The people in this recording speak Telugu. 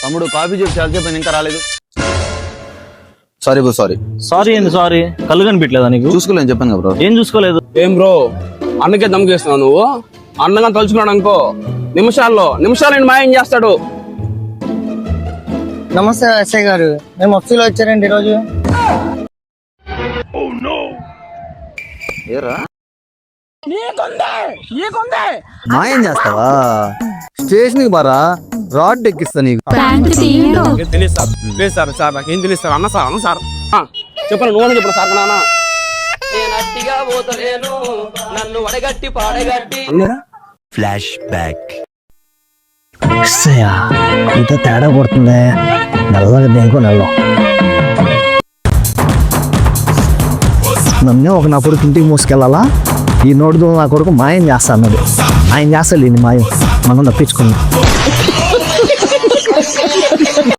తమ్ముడు కాఫీ చెప్పి చాలా చెప్పాను ఇంకా రాలేదు. Sorry bro sorry. సారీ ఏంది సారీ? కళ్ళు కనిపించలేదా నీకు? చూసుకోలేని చెప్పాను బ్రో. ఏం చూసుకోలేదు? ఏం బ్రో అన్నకే దమ్ముకేస్తున్నావు నువ్వు? అన్నగా తలుచుకున్నాడు అనుకో నిమిషాలు నేను మాయం చేస్తాడు. నమస్తే ఎస్ఐ గారు, మేము ఆఫీసులో వచ్చారండి ఈరోజు. ఏరా మాయం చేస్తావా? స్టేషన్ కి బారా, రాడ్ ఎక్కిస్తా నీకు. తెలియదు సార్, లేదు సార్, సార్ నాకేం తెలియదు సార్. అన్న సార్ చెప్పను, నువ్వు చెప్పను సార్. నాన్న ఫ్లాష్ బ్యాక్. ఇంత తేడా కొడుతుంది. నల్లగా దేనికో నల్లం. నన్ను ఒక నా కొడుకు ఇంటికి మోసుకెళ్ళాలా? ఈ నోటితో నా కొడుకు మాయం చేస్తా అన్నాడు. ఆయన చేస్తాడు మాయం, మనం తప్పించుకున్నాం.